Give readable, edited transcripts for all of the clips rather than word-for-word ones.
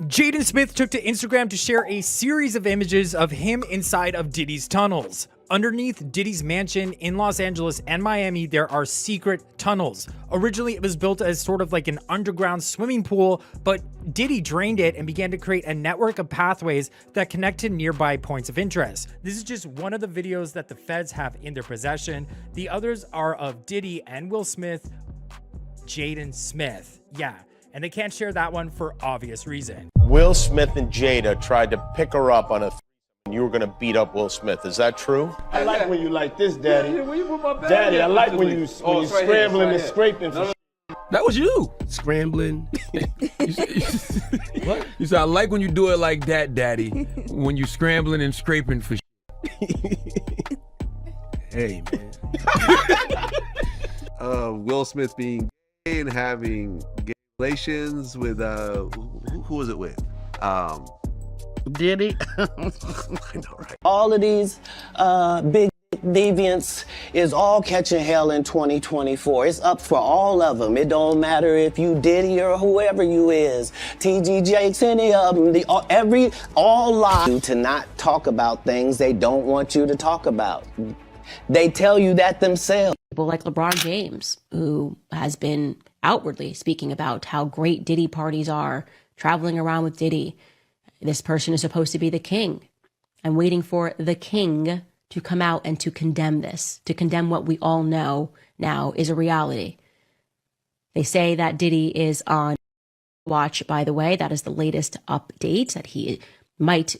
Jaden Smith took to Instagram to share a series of images of him inside of Diddy's tunnels. Underneath Diddy's mansion in Los Angeles and Miami, there are secret tunnels. Originally, it was built as sort of like an underground swimming pool, but Diddy drained it and began to create a network of pathways that connect to nearby points of interest. This is just one of the videos that the feds have in their possession. The others are of Diddy and Will Smith, Jaden Smith. Yeah. And they can't share that one for obvious reason. Will Smith and Jada tried to pick her up on a and you were gonna beat up Will Smith. Is that true? I like when you like this, Daddy. Yeah, when you put my bag Daddy, I like when you right scrambling here, and scraping for That was you. Scrambling. What? You said, I like when you do it like that, Daddy. When you scrambling and scraping for Hey, man. Will Smith being gay and having gay relations with who was it with? Diddy. I know, right? All of these big deviants is all catching hell in 2024. It's up for all of them. It don't matter if you Diddy or whoever you is. TG Jakes, any of them. All lie to not talk about things they don't want you to talk about. They tell you that themselves. People like LeBron James, who has been outwardly speaking about how great Diddy parties are, traveling around with Diddy. This person is supposed to be the king. I'm waiting for the king to come out and to condemn this, to condemn what we all know now is a reality. They say that Diddy is on watch, by the way. That is the latest update, that he might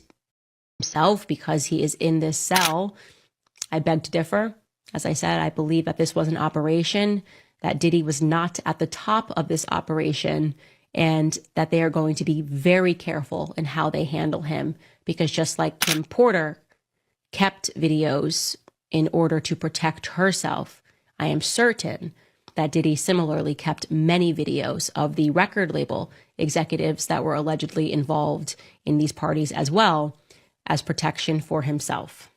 himself because he is in this cell. I beg to differ. As I said, I believe that this was an operation, that Diddy was not at the top of this operation, and that they are going to be very careful in how they handle him, because just like Kim Porter kept videos in order to protect herself, I am certain that Diddy similarly kept many videos of the record label executives that were allegedly involved in these parties as well, as protection for himself.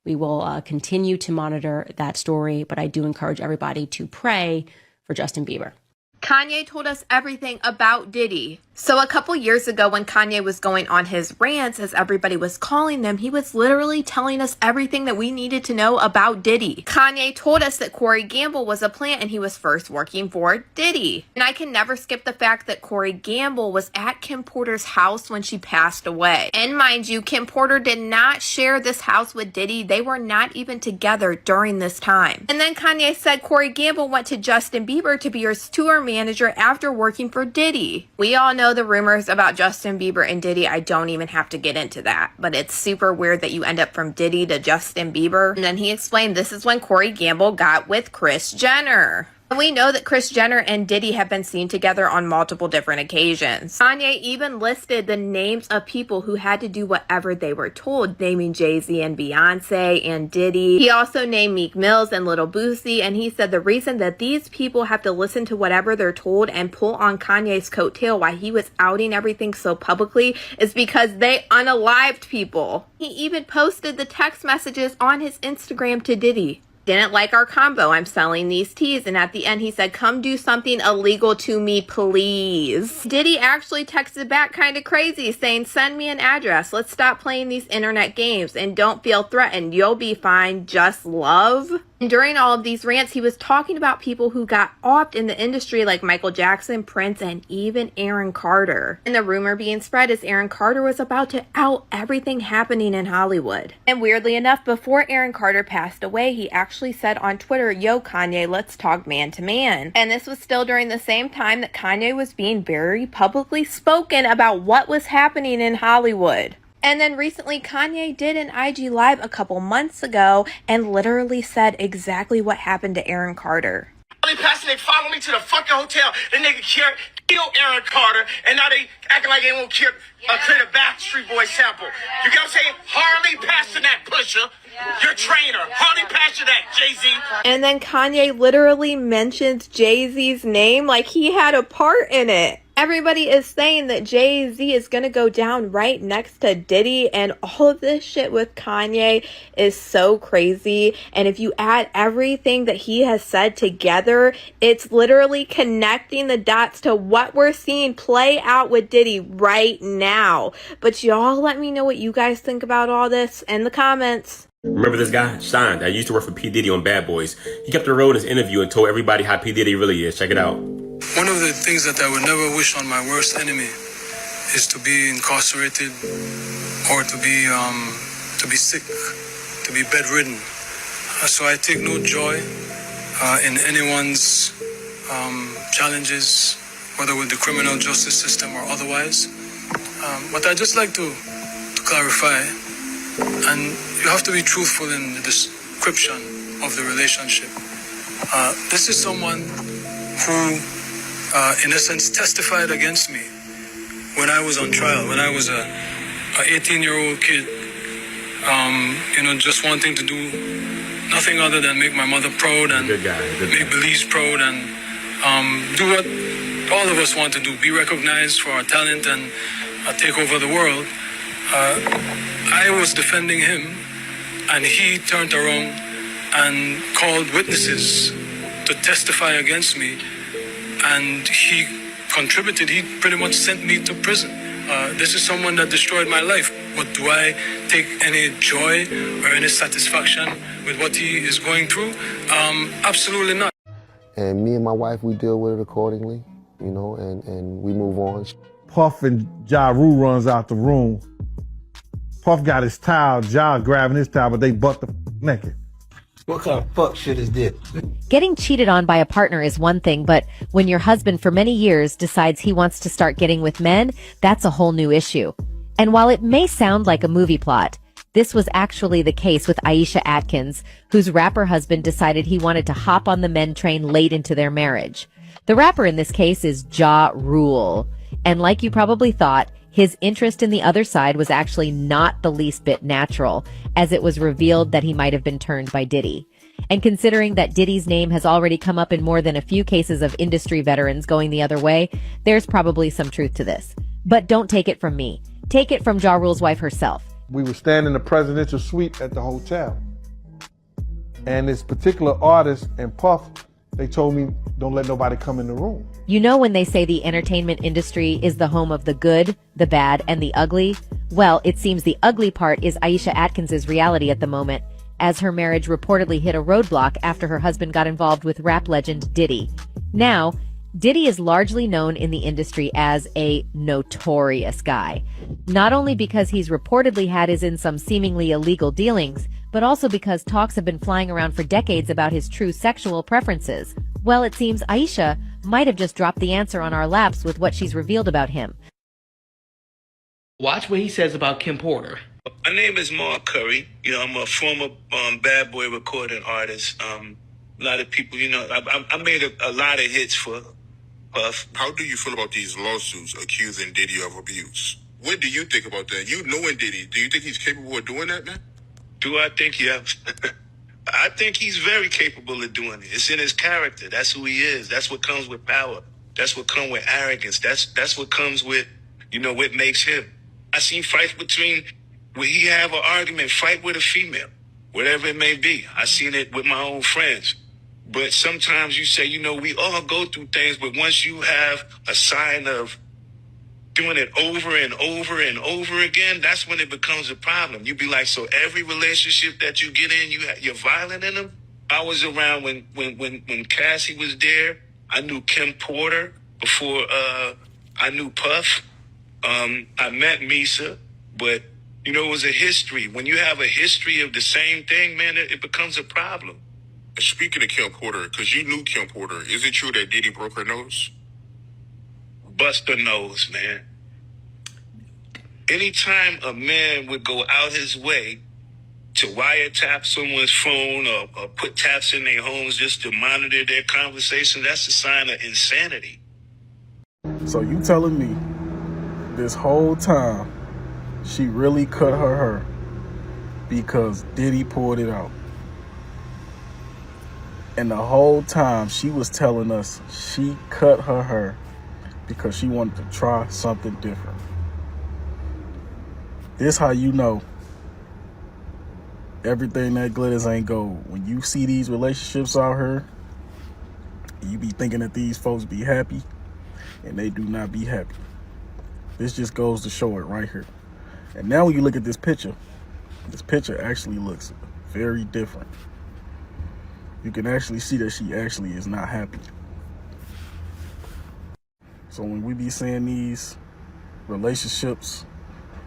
We will continue to monitor that story, but I do encourage everybody to pray for Justin Bieber. Kanye told us everything about Diddy. So a couple years ago when Kanye was going on his rants, as everybody was calling them, he was literally telling us everything that we needed to know about Diddy. Kanye told us that Corey Gamble was a plant and he was first working for Diddy. And I can never skip the fact that Corey Gamble was at Kim Porter's house when she passed away. And mind you, Kim Porter did not share this house with Diddy. They were not even together during this time. And then Kanye said Corey Gamble went to Justin Bieber to be his tour manager after working for Diddy. We all know the rumors about Justin Bieber and Diddy. I don't even have to get into that, but it's super weird that you end up from Diddy to Justin Bieber. And then he explained this is when Corey Gamble got with Kris Jenner. And we know that Kris Jenner and Diddy have been seen together on multiple different occasions. Kanye even listed the names of people who had to do whatever they were told, naming Jay-Z and Beyonce and Diddy. He also named Meek Mills and Lil Boosie, and he said the reason that these people have to listen to whatever they're told and pull on Kanye's coattail while he was outing everything so publicly is because they unalived people. He even posted the text messages on his Instagram to Diddy. Didn't like our combo, I'm selling these teas. And at the end he said, come do something illegal to me, please. Diddy actually texted back kind of crazy saying, send me an address. Let's stop playing these internet games and don't feel threatened. You'll be fine. Just love. And during all of these rants, he was talking about people who got offed in the industry like Michael Jackson, Prince, and even Aaron Carter. And the rumor being spread is Aaron Carter was about to out everything happening in Hollywood. And weirdly enough, before Aaron Carter passed away, he actually said on Twitter, yo, Kanye, let's talk man to man. And this was still during the same time that Kanye was being very publicly spoken about what was happening in Hollywood. And then recently, Kanye did an IG Live a couple months ago and literally said exactly what happened to Aaron Carter. Harley Pastor, they follow me to the fucking hotel. The nigga killed Aaron Carter, and now they acting like they won't clear the Backstreet Boys sample. You get what I'm saying? Harley Pastor that pusher, your trainer. Harley Pastor that, Jay-Z. And then Kanye literally mentions Jay-Z's name like he had a part in it. Everybody is saying that Jay-Z is going to go down right next to Diddy, and all of this shit with Kanye is so crazy. And if you add everything that he has said together, it's literally connecting the dots to what we're seeing play out with Diddy right now. But y'all let me know what you guys think about all this in the comments. Remember this guy, Sean, that used to work for P. Diddy on Bad Boys. He kept the road in his interview and told everybody how P. Diddy really is. Check it out. One of the things that I would never wish on my worst enemy is to be incarcerated or to be sick, to be bedridden. So I take no joy in anyone's challenges, whether with the criminal justice system or otherwise. But I just like to clarify, and you have to be truthful in the description of the relationship. This is someone who, in essence, testified against me when I was on trial, when I was a 18-year-old kid, just wanting to do nothing other than make my mother proud and make Blige proud and do what all of us want to do, be recognized for our talent and take over the world. I was defending him, and he turned around and called witnesses to testify against me. And he contributed, he pretty much sent me to prison. This is someone that destroyed my life. But do I take any joy or any satisfaction with what he is going through? Absolutely not. And me and my wife, we deal with it accordingly, and we move on. Puff and Ja Rule runs out the room. Puff got his towel, Ja grabbing his towel, but they butt the naked. What kind of fuck shit is this? Getting cheated on by a partner is one thing, but when your husband for many years decides he wants to start getting with men, that's a whole new issue. And while it may sound like a movie plot, this was actually the case with Aisha Atkins, whose rapper husband decided he wanted to hop on the men train late into their marriage. The rapper in this case is Ja Rule. And like you probably thought, his interest in the other side was actually not the least bit natural, as it was revealed that he might have been turned by Diddy. And considering that Diddy's name has already come up in more than a few cases of industry veterans going the other way, there's probably some truth to this. But don't take it from me. Take it from Ja Rule's wife herself. We were standing in the presidential suite at the hotel. And this particular artist and Puff, they told me, don't let nobody come in the room. You know when they say the entertainment industry is the home of the good, the bad, and the ugly? Well, it seems the ugly part is Aisha Atkins' reality at the moment, as her marriage reportedly hit a roadblock after her husband got involved with rap legend Diddy. Now, Diddy is largely known in the industry as a notorious guy, not only because he's reportedly had his in some seemingly illegal dealings, but also because talks have been flying around for decades about his true sexual preferences. Well, it seems Aisha might have just dropped the answer on our laps with what she's revealed about him. Watch what he says about Kim Porter. My name is Mark Curry. I'm a former bad boy recording artist. A lot of people, I made a lot of hits for Puff. How do you feel about these lawsuits accusing Diddy of abuse? What do you think about that? You knowing Diddy, do you think he's capable of doing that, man? Do I think I think he's very capable of doing it. It's in his character. That's who he is. That's what comes with power. That's what comes with arrogance. That's what comes with, what makes him. I seen fights where he have an argument, fight with a female, whatever it may be. I seen it with my own friends. But sometimes you say, we all go through things, but once you have a sign of doing it over and over and over again, that's when it becomes a problem. You be like, so every relationship that you get in, you're violent in them? I was around when Cassie was there. I knew Kim Porter before I knew Puff. I met Misa, but it was a history. When you have a history of the same thing, man, it becomes a problem. Speaking of Kim Porter, because you knew Kim Porter, is it true that Diddy broke her nose? Bust her nose, man. Anytime a man would go out his way to wiretap someone's phone or put taps in their homes just to monitor their conversation, that's a sign of insanity. So you telling me this whole time she really cut her hair because Diddy pulled it out? And the whole time she was telling us she cut her hair because she wanted to try something different. This how you know everything that glitters ain't gold. When you see these relationships out here, you be thinking that these folks be happy, and they do not be happy. This just goes to show it right here. And now when you look at this picture actually looks very different. You can actually see that she actually is not happy. So when we be seeing these relationships,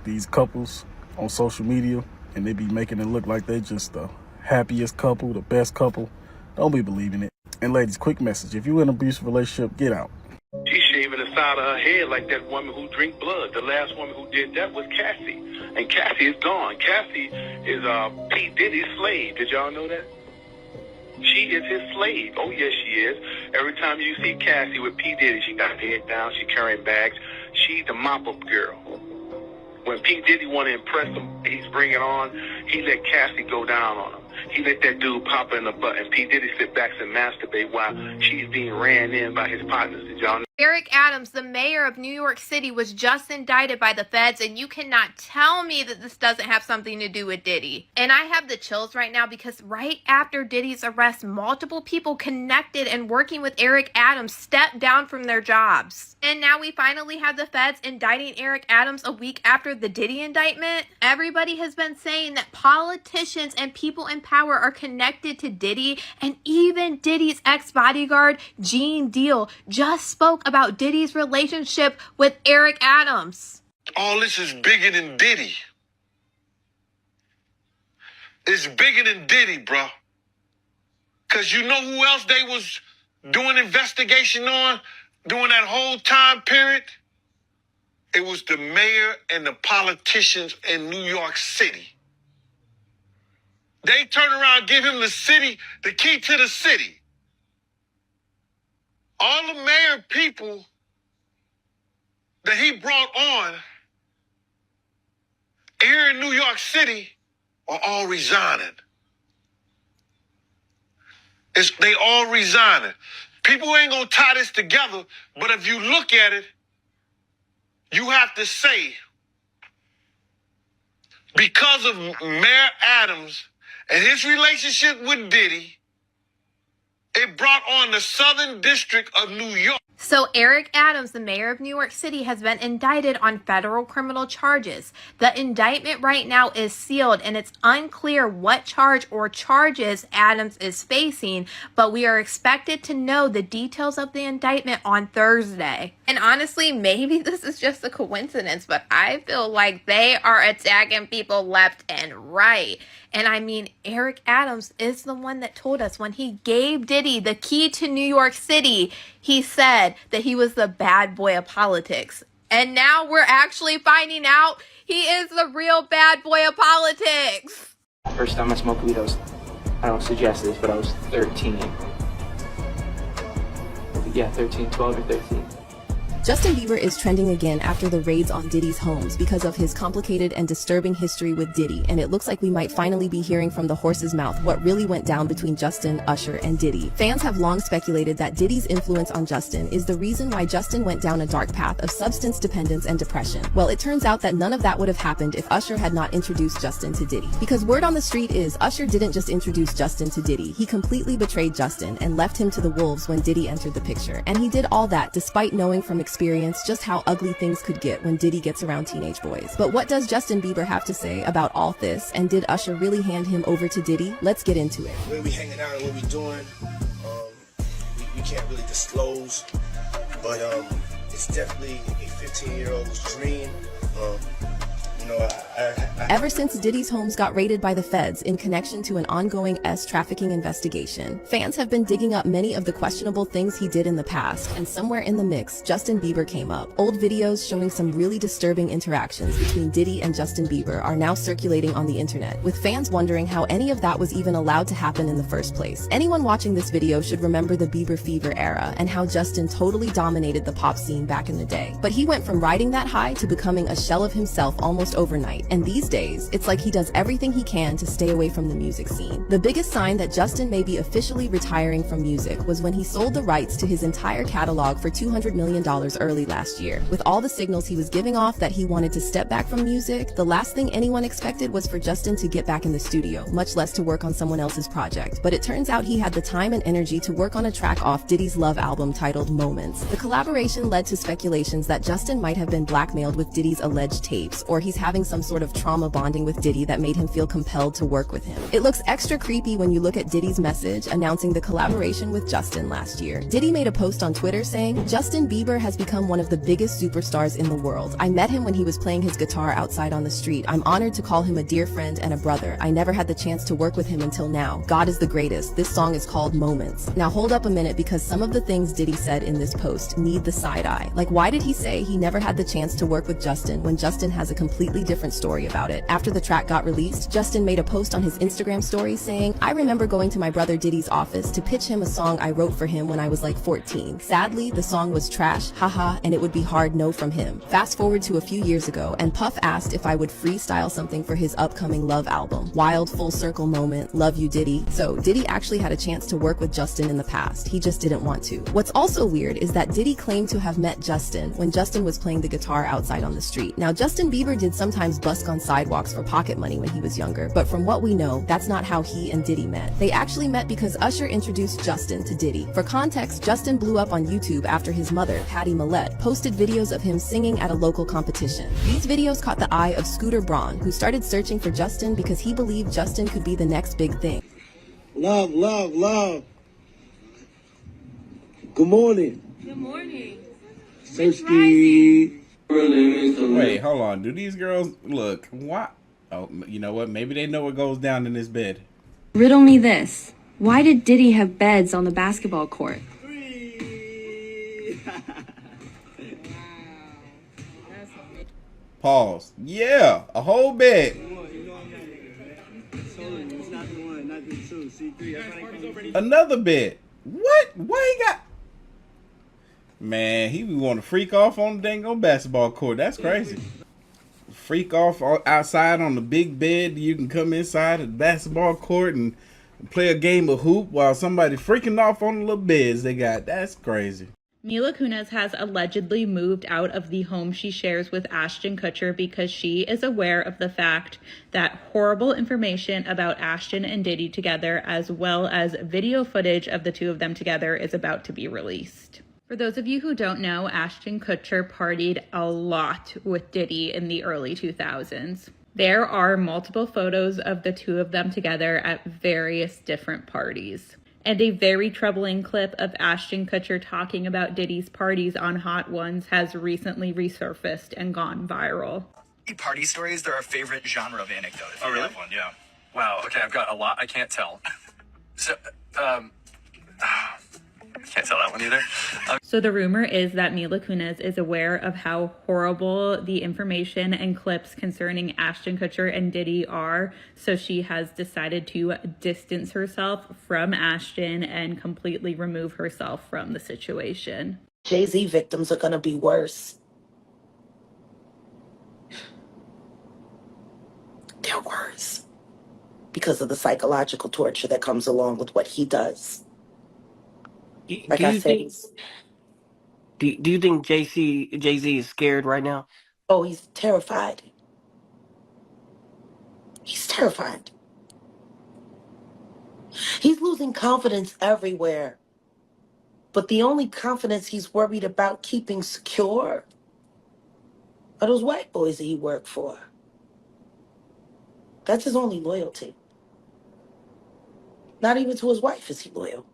these couples on social media, and they be making it look like they just the happiest couple, the best couple, don't be believing it. And ladies, quick message, if you're in an abusive relationship, get out. She's shaving the side of her head like that woman who drink blood. The last woman who did that was Cassie. And Cassie is gone. Cassie is P. Diddy's slave. Did y'all know that? She is his slave. Oh, yes, she is. Every time you see Cassie with P. Diddy, she got her head down, she carrying bags. She's the mop-up girl. When P. Diddy want to impress him, he's bringing on, he let Cassie go down on him. He let that dude pop her in the butt, and P. Diddy sit back and masturbate while she's being ran in by his partners. Did y'all know? Eric Adams, the mayor of New York City, was just indicted by the feds, and you cannot tell me that this doesn't have something to do with Diddy. And I have the chills right now because right after Diddy's arrest, multiple people connected and working with Eric Adams stepped down from their jobs. And now we finally have the feds indicting Eric Adams a week after the Diddy indictment. Everybody has been saying that politicians and people in power are connected to Diddy, and even Diddy's ex-bodyguard, Gene Deal, just spoke about Diddy's relationship with Eric Adams. All this is bigger than Diddy. It's bigger than Diddy, bro. Because you know who else they was doing investigation on during that whole time period? It was the mayor and the politicians in New York City. They turn around and give him the key to the city. All the mayor people that he brought on here in New York City are all resigning. They all resigning. People ain't gonna tie this together, but if you look at it, you have to say, because of Mayor Adams and his relationship with Diddy, it brought on the Southern District of New York. So Eric Adams, the mayor of New York City, has been indicted on federal criminal charges. The indictment right now is sealed, and it's unclear what charge or charges Adams is facing, but we are expected to know the details of the indictment on Thursday. And honestly, maybe this is just a coincidence, but I feel like they are attacking people left and right. And I mean, Eric Adams is the one that told us when he gave Diddy the key to New York City, he said that he was the bad boy of politics. And now we're actually finding out he is the real bad boy of politics. First time I smoked weed, I don't suggest this, but I was 13. Yeah, 13, 12 or 13. Justin Bieber is trending again after the raids on Diddy's homes because of his complicated and disturbing history with Diddy, and it looks like we might finally be hearing from the horse's mouth what really went down between Justin, Usher, and Diddy. Fans have long speculated that Diddy's influence on Justin is the reason why Justin went down a dark path of substance dependence and depression. Well, it turns out that none of that would have happened if Usher had not introduced Justin to Diddy. Because word on the street is Usher didn't just introduce Justin to Diddy, he completely betrayed Justin and left him to the wolves when Diddy entered the picture. And he did all that despite knowing from experience just how ugly things could get when Diddy gets around teenage boys. But what does Justin Bieber have to say about all this, and did Usher really hand him over to Diddy? Let's get into it. Where we hanging out and what we doing, we can't really disclose, but it's definitely a 15-year-old's dream. Ever since Diddy's homes got raided by the feds in connection to an ongoing trafficking investigation, fans have been digging up many of the questionable things he did in the past, and somewhere in the mix, Justin Bieber came up. Old videos showing some really disturbing interactions between Diddy and Justin Bieber are now circulating on the internet, with fans wondering how any of that was even allowed to happen in the first place. Anyone watching this video should remember the Bieber fever era and how Justin totally dominated the pop scene back in the day. But he went from riding that high to becoming a shell of himself almost almost overnight, and these days, it's like he does everything he can to stay away from the music scene. The biggest sign that Justin may be officially retiring from music was when he sold the rights to his entire catalog for $200 million early last year. With all the signals he was giving off that he wanted to step back from music, the last thing anyone expected was for Justin to get back in the studio, much less to work on someone else's project. But it turns out he had the time and energy to work on a track off Diddy's Love album titled Moments. The collaboration led to speculations that Justin might have been blackmailed with Diddy's alleged tapes, or he's having some sort of trauma bonding with Diddy that made him feel compelled to work with him. It looks extra creepy when you look at Diddy's message announcing the collaboration with Justin last year. Diddy made a post on Twitter saying, "Justin Bieber has become one of the biggest superstars in the world. I met him when he was playing his guitar outside on the street. I'm honored to call him a dear friend and a brother. I never had the chance to work with him until now. God is the greatest. This song is called Moments." Now hold up a minute, because some of the things Diddy said in this post need the side eye. Like, why did he say he never had the chance to work with Justin when Justin has a completely different story about it? After the track got released, Justin made a post on his Instagram story saying, "I remember going to my brother Diddy's office to pitch him a song I wrote for him when I was like 14. Sadly, the song was trash, haha, and it would be hard no from him." Fast forward to a few years ago, and Puff asked if I would freestyle something for his upcoming Love album. Wild full circle moment, love you Diddy. So Diddy actually had a chance to work with Justin in the past, he just didn't want to. What's also weird is that Diddy claimed to have met Justin when Justin was playing the guitar outside on the street. Now Justin Bieber did sometimes busk on sidewalks for pocket money when he was younger, but from what we know, that's not how he and Diddy met. They actually met because Usher introduced Justin to Diddy. For context, Justin blew up on YouTube after his mother, Patty Millette, posted videos of him singing at a local competition. These videos caught the eye of Scooter Braun, who started searching for Justin because he believed Justin could be the next big thing. Love, love, love. Good morning. Good morning. Sirski. Wait, hold on. Do these girls look? What? Oh, you know what? Maybe they know what goes down in this bed. Riddle me this. Why did Diddy have beds on the basketball court? Pause. Yeah, a whole bed. Another bed. What? Why he got? Man, he want to freak off on the dang on basketball court. That's crazy. Freak off outside on the big bed. You can come inside the basketball court and play a game of hoop while somebody freaking off on the little beds they got. That's crazy. Mila Kunis has allegedly moved out of the home she shares with Ashton Kutcher because she is aware of the fact that horrible information about Ashton and Diddy together, as well as video footage of the two of them together, is about to be released. For those of you who don't know, Ashton Kutcher partied a lot with Diddy in the early 2000s. There are multiple photos of the two of them together at various different parties. And a very troubling clip of Ashton Kutcher talking about Diddy's parties on Hot Ones has recently resurfaced and gone viral. Party stories, they're our favorite genre of anecdote. If Oh, you really? have one, yeah. Wow, okay, I've got a lot I can't tell. So, can't tell that one either. So the rumor is that Mila Kunis is aware of how horrible the information and clips concerning Ashton Kutcher and Diddy are, so she has decided to distance herself from Ashton and completely remove herself from the situation. Jay-Z victims are gonna be worse. They're worse because of the psychological torture that comes along with what he does. Like I said, Do you think Jay-Z is scared right now? oh, he's terrified. He's terrified. He's losing confidence everywhere. But the only confidence he's worried about keeping secure are those white boys that he worked for. That's his only loyalty. Not even to his wife is he loyal.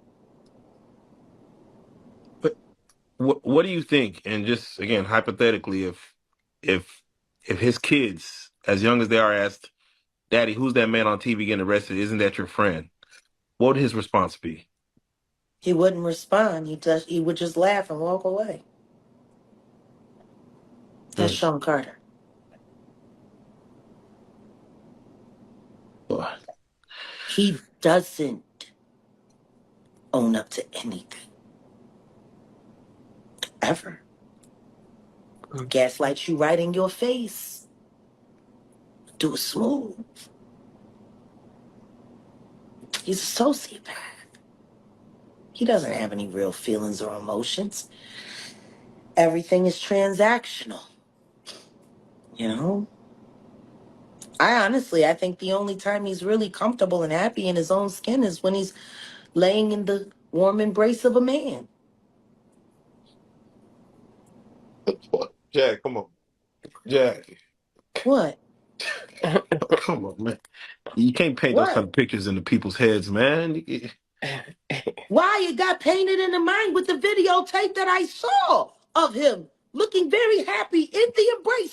What do you think? And just again, hypothetically, if his kids, as young as they are, asked, "Daddy, who's that man on TV getting arrested? Isn't that your friend?" What would his response be? He wouldn't respond. He would just laugh and walk away. That's Sean Carter. What? He doesn't own up to anything. Ever. Gaslights you right in your face. do it smooth. He's a sociopath. He doesn't have any real feelings or emotions. Everything is transactional. You know? I think the only time he's really comfortable and happy in his own skin is when he's laying in the warm embrace of a man. Jack, come on. Jack. What? Come on, man. You can't paint those kind What? of pictures into people's heads, man. Why it got painted in the mind with the videotape that I saw of him looking very happy in the embrace